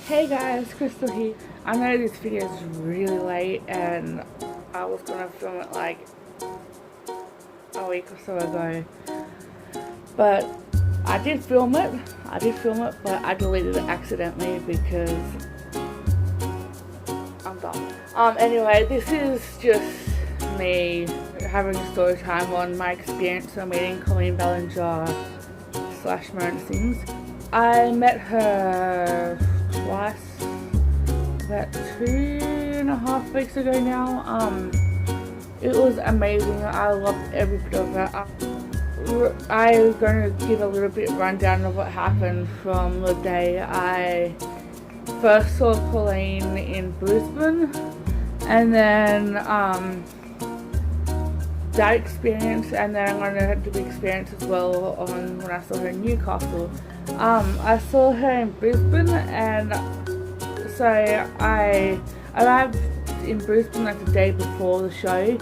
Hey guys, Krystal here. I know this video is really late and I was gonna film it like a week or so ago, but I did film it, but I deleted it accidentally because I'm dumb. Anyway, this is just me having a story time on my experience of meeting Colleen /Marina Sims. I met her twice, about 2.5 weeks ago now. It was amazing. I loved every bit of it. I'm going to give a little bit rundown of what happened from the day I first saw Colleen in Brisbane, and then that experience, and then I'm going to have the experience as well on when I saw her in Newcastle. I saw her in Brisbane, and so I arrived in Brisbane like the day before the show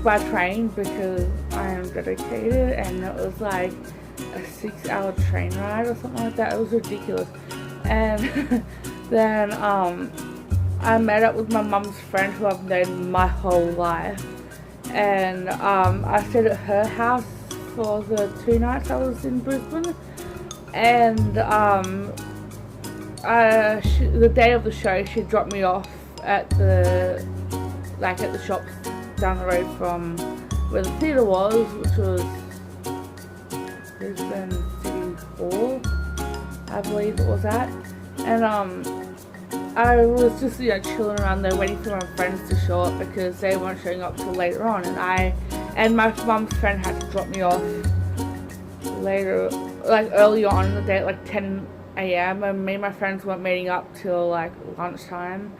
by train because I am dedicated, and it was like a 6-hour train ride or something like that. It was ridiculous. And then I met up with my mum's friend who I've known my whole life, and I stayed at her house for the 2 nights I was in Brisbane. And the day of the show, she dropped me off at the shops down the road from where the theatre was, which was Brisbane City Hall, I believe it was at. And I was just chilling around there waiting for my friends to show up because they weren't showing up till later on, and my mum's friend had to drop me off later, like earlier on in the day at like 10 a.m. and me and my friends weren't meeting up till like lunchtime,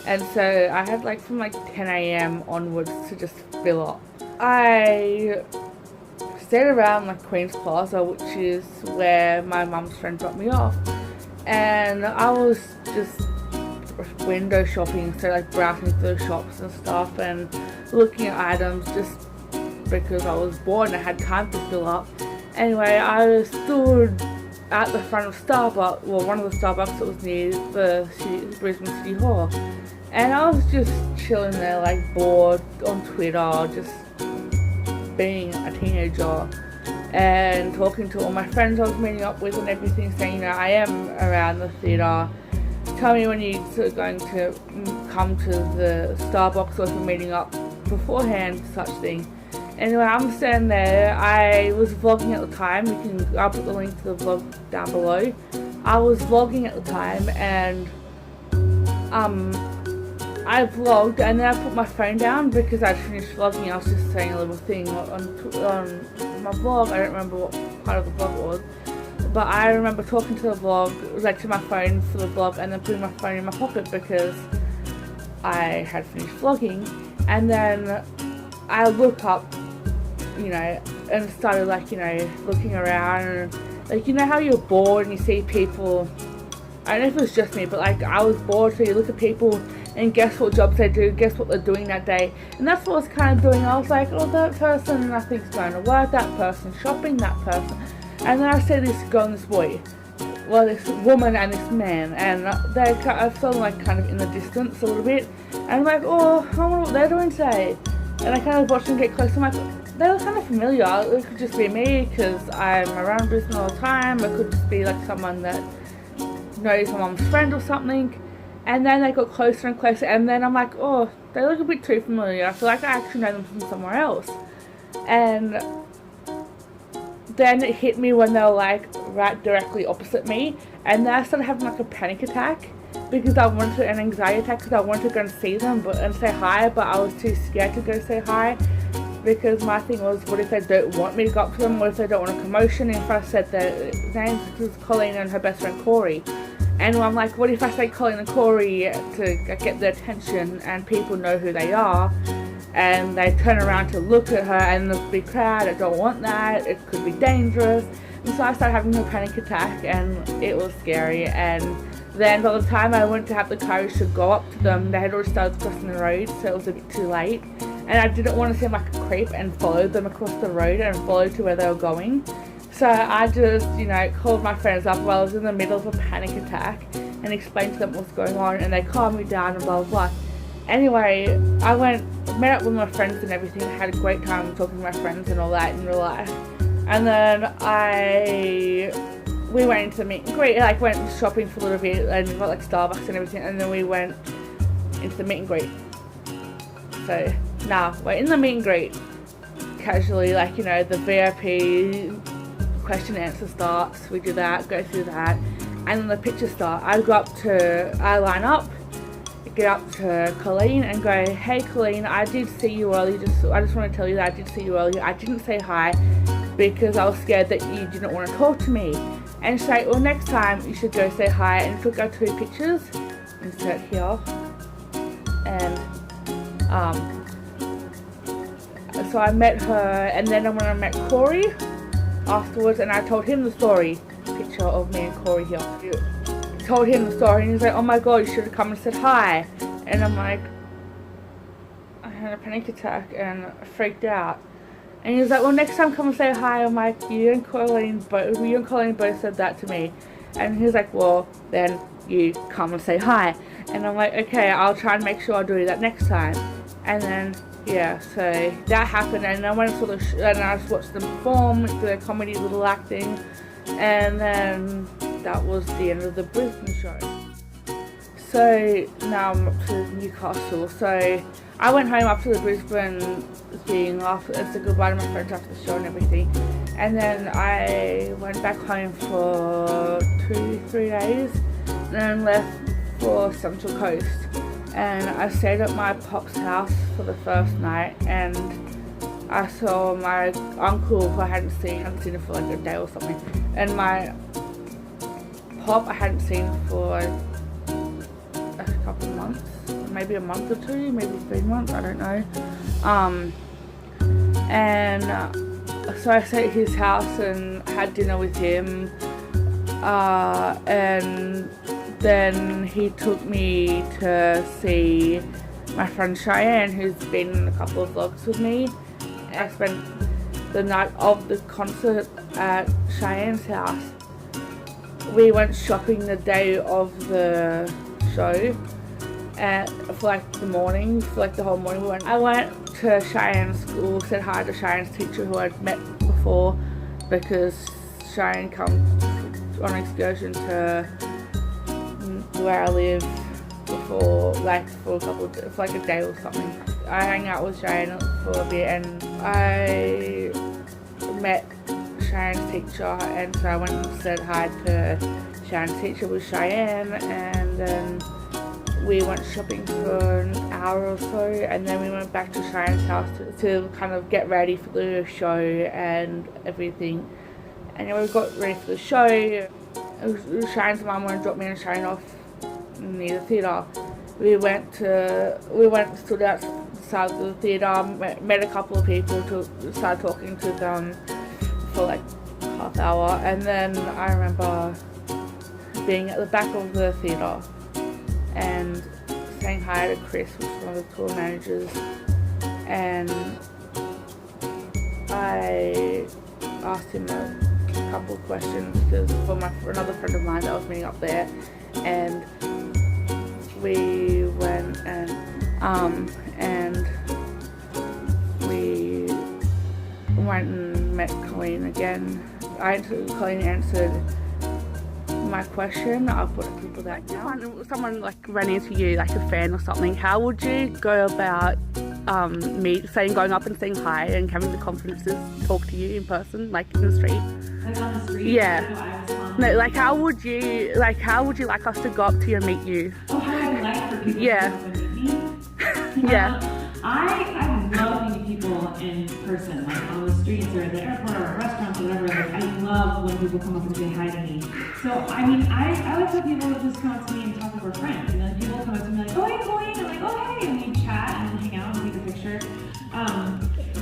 and so I had like from like 10 a.m. onwards to just fill up. I stayed around like Queen's Plaza, which is where my mum's friend dropped me off, and I was just window shopping, so like browsing through the shops and stuff and looking at items just because I was bored and I had time to fill up. Anyway, I stood at the front of Starbucks, well, one of the Starbucks that was near the Brisbane City Hall, and I was just chilling there like bored on Twitter, just being a teenager and talking to all my friends I was meeting up with and everything, saying, I am around the theatre, tell me when you're going to come to the Starbucks, or if we're meeting up beforehand, such thing. Anyway, I'm standing there. I was vlogging at the time. I'll put the link to the vlog down below. I was vlogging at the time, and I vlogged, and then I put my phone down because I'd finished vlogging. I was just saying a little thing on my vlog. I don't remember what part of the vlog it was, but I remember talking to the vlog, like to my phone for the vlog, and then putting my phone in my pocket because I had finished vlogging. And then I look up, and started looking around, and like, how you're bored and you see people. I don't know if it was just me, but like I was bored, so you look at people and guess what jobs they do, guess what they're doing that day, and that's what I was kind of doing. I was like, oh, that person I think is going to work, that person shopping, that person. And then I see this girl and this boy, well, this woman and this man, and I saw them like kind of in the distance a little bit, and I'm like, oh, I wonder what they're doing today. And I kind of watched them get close. I'm like, they look kind of familiar. It could just be me because I'm around Brisbane all the time. It could just be like someone that knows my mum's friend or something. And then they got closer and closer, and then I'm like, oh, they look a bit too familiar. I feel like I actually know them from somewhere else. And then it hit me when they were like right directly opposite me, and then I started having like a panic attack because I wanted an anxiety attack because I wanted to go and see them and say hi, but I was too scared to go say hi because my thing was, what if they don't want me to go up to them? What if they don't want a commotion? And if I said their names, this is Colleen and her best friend Kory, and I'm like, what if I say Colleen and Kory to get their attention and people know who they are, and they turn around to look at her and there's a big crowd? I don't want that. It could be dangerous. And so I started having a panic attack, and it was scary. And then by the time I went to have the courage to go up to them, they had already started crossing the road, so it was a bit too late. And I didn't want to seem like a creep and follow them across the road and follow to where they were going. So I just, you know, called my friends up while I was in the middle of a panic attack and explained to them what's going on, and they calmed me down and blah blah blah. Anyway, I met up with my friends and everything, had a great time talking to my friends and all that in real life. And then we went into the meet and greet, like went shopping for a little bit and got like Starbucks and everything, and then we went into the meet and greet. So now we're in the meet and greet casually, like, you know, the VIP question and answer starts, we do that, go through that, and then the pictures start. I line up, get up to Colleen and go, hey Colleen, I did see you earlier, I just want to tell you that I did see you earlier. I didn't say hi because I was scared that you didn't want to talk to me. And she's like, well, next time you should go say hi, and took our 2 pictures, insert here, and so I met her, and then when I met Kory afterwards, and I told him the story, picture of me and Kory here. Told him the story, and he's like, oh my god, you should have come and said hi. And I'm like, I had a panic attack and freaked out. And he was like, well, next time come and say hi. I'm like, you and Colleen both said that to me. And he was like, well, then you come and say hi. And I'm like, okay, I'll try and make sure I do that next time. And then yeah, so that happened, and I went and saw and I just watched them perform, the comedy little acting, and then that was the end of the Brisbane show. So now I'm up to Newcastle. So I went home after the Brisbane thing, and said goodbye to my friends after the show and everything, and then I went back home for 2-3 days, and then left for Central Coast. And I stayed at my pop's house for the first night, and I saw my uncle who I hadn't seen him for like a day or something, and my pop I hadn't seen for a couple of months, maybe a month or 2, maybe 3 months, I don't know. And so I stayed at his house and had dinner with him, and then he took me to see my friend Cheyenne, who's been in a couple of vlogs with me. I spent the night of the concert at Cheyenne's house. We went shopping the day of the show, for like the morning, for like the whole morning. I went to Cheyenne's school, said hi to Cheyenne's teacher who I'd met before, because Cheyenne comes on an excursion to where I live before, like for like a day or something. I hang out with Cheyenne for a bit, and I met Cheyenne's teacher, and so I went and said hi to Cheyenne's teacher with Cheyenne, and then we went shopping for an hour or so, and then we went back to Cheyenne's house to kind of get ready for the show and everything. And then we got ready for the show. Cheyenne's mum went and dropped me and Cheyenne off near the theatre. We stood outside the theatre, met a couple of people, started talking to them for like half hour, and then I remember being at the back of the theatre and saying hi to Chris, which is one of the tour managers, and I asked him a couple of questions because for another friend of mine that was meeting up there, and we went and we went and met Colleen again. Colleen answered my question. I'll put people that down. Someone like ran into you, like a fan or something, how would you go about going up and saying hi and having the confidence to talk to you in person, like in the street? Like on the street? Yeah. No, like how would you like us to go up to you and meet you? Oh, how would I like for people to come and meet me? Yeah. I love meeting people in person, like on the streets or at the airport or at restaurants or whatever. Like, I love when people come up and say hi to me. So, I mean, I like for people to just come up to me and talk to their friends. And then people come up to me like, oh, hey, Colleen. I'm like, oh, hey. And we chat and hang out and take a picture.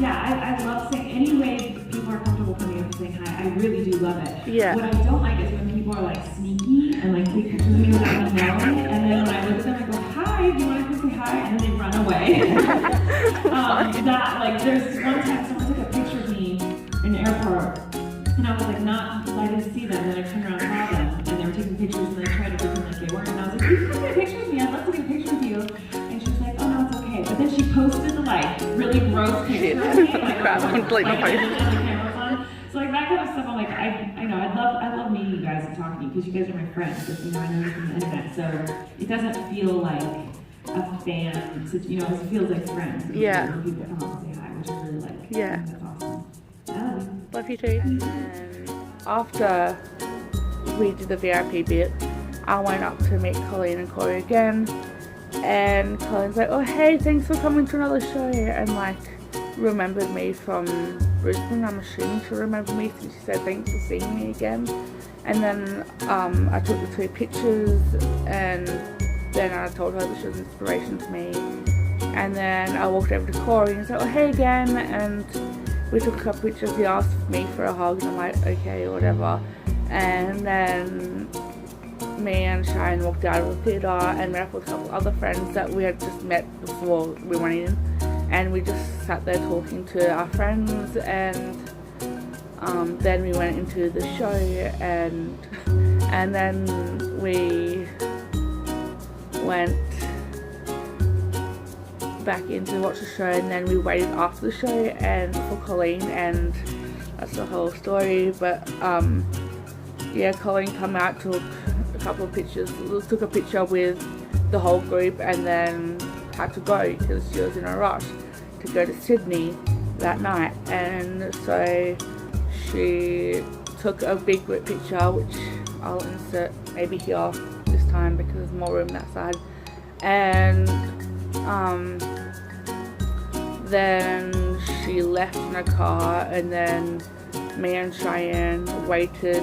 Yeah, I love saying any way people are comfortable coming up and saying hi. I really do love it. Yeah. What I don't like is when people are like sneaky and like take pictures of me without me knowing. And then when I look at them, I go, hi, do you want to come say hi? And then they run away. There's one time someone took a picture of me in the airport, and I was like 9 then I turned around and saw them, and they were taking pictures, and they tried to pretend like they weren't. And I was like, you can take a picture with me. I'd love to get a picture with you. And she was like, oh no, it's okay. But then she posted the like really gross picture of me. So like that kind of stuff, I'm like, I know, I love meeting you guys and talking to you because you guys are my friends. But, you know, I know you from the internet, so it doesn't feel like a fan. You know, it feels like friends. Yeah. When people come up and say hi, which I really like. Yeah. That's awesome. I love you. Love you too. And then after we did the VIP bit, I went up to meet Colleen and Kory again. And Colleen's like, oh hey, thanks for coming to another show, and like remembered me from Brisbane. I'm assuming she remembered me since she said thanks for seeing me again. And then I took the 2 pictures, and then I told her that she was an inspiration to me. And then I walked over to Kory and said, oh hey again, and we took a couple pictures. He asked me for a hug, and I'm like, okay, whatever. And then me and Cheyenne walked out of the theatre and met up with a couple other friends that we had just met before we went in, and we just sat there talking to our friends, and then we went into the show, and then we went back in to watch the show, and then we waited after the show and for Colleen, and that's the whole story. But yeah, Colleen came out, took a couple of pictures, took a picture with the whole group, and then had to go because she was in a rush to go to Sydney that night. And so she took a big group picture, which I'll insert maybe here this time because there's more room that side. And then she left in a car, and then me and Cheyenne waited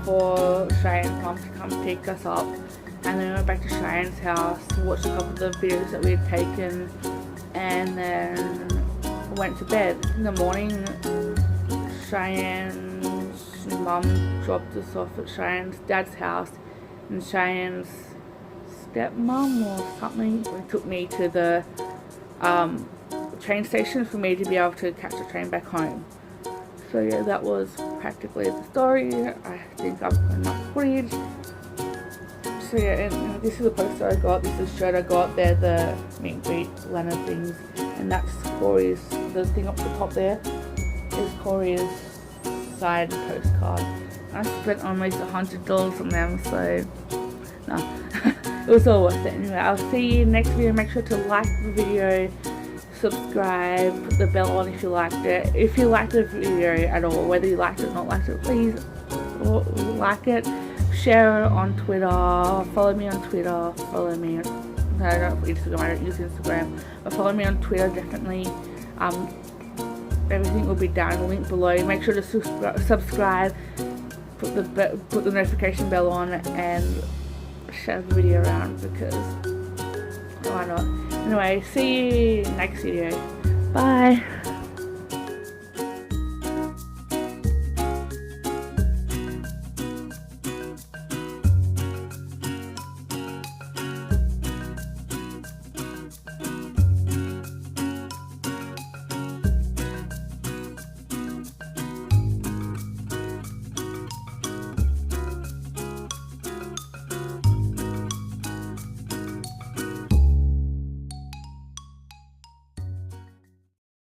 for Cheyenne's mom to come pick us up, and then we went back to Cheyenne's house, watched a couple of the videos that we had taken, and then went to bed. In the morning, Cheyenne's mum dropped us off at Cheyenne's dad's house, and Cheyenne's stepmom or something took me to the train station for me to be able to catch a train back home. So yeah, that was practically the story. I think I've got enough footage. So yeah, and this is the poster I got, this is the shirt I got, they're the meet and greet Lana things, and that's Kory's, the thing up the top there is Kory's side postcard. I spent almost $100 on them, so no. It was all worth it. Anyway, I'll see you next video. Make sure to like the video, subscribe, put the bell on if you liked it. If you liked the video at all, whether you liked it or not liked it, please like it, share it on Twitter, follow me on Twitter, follow me on, no, not Instagram, I don't use Instagram, but follow me on Twitter definitely. Everything will be down in the link below. Make sure to subscribe, put the notification bell on, and share the video around because why not. Anyway, see you next video. Bye.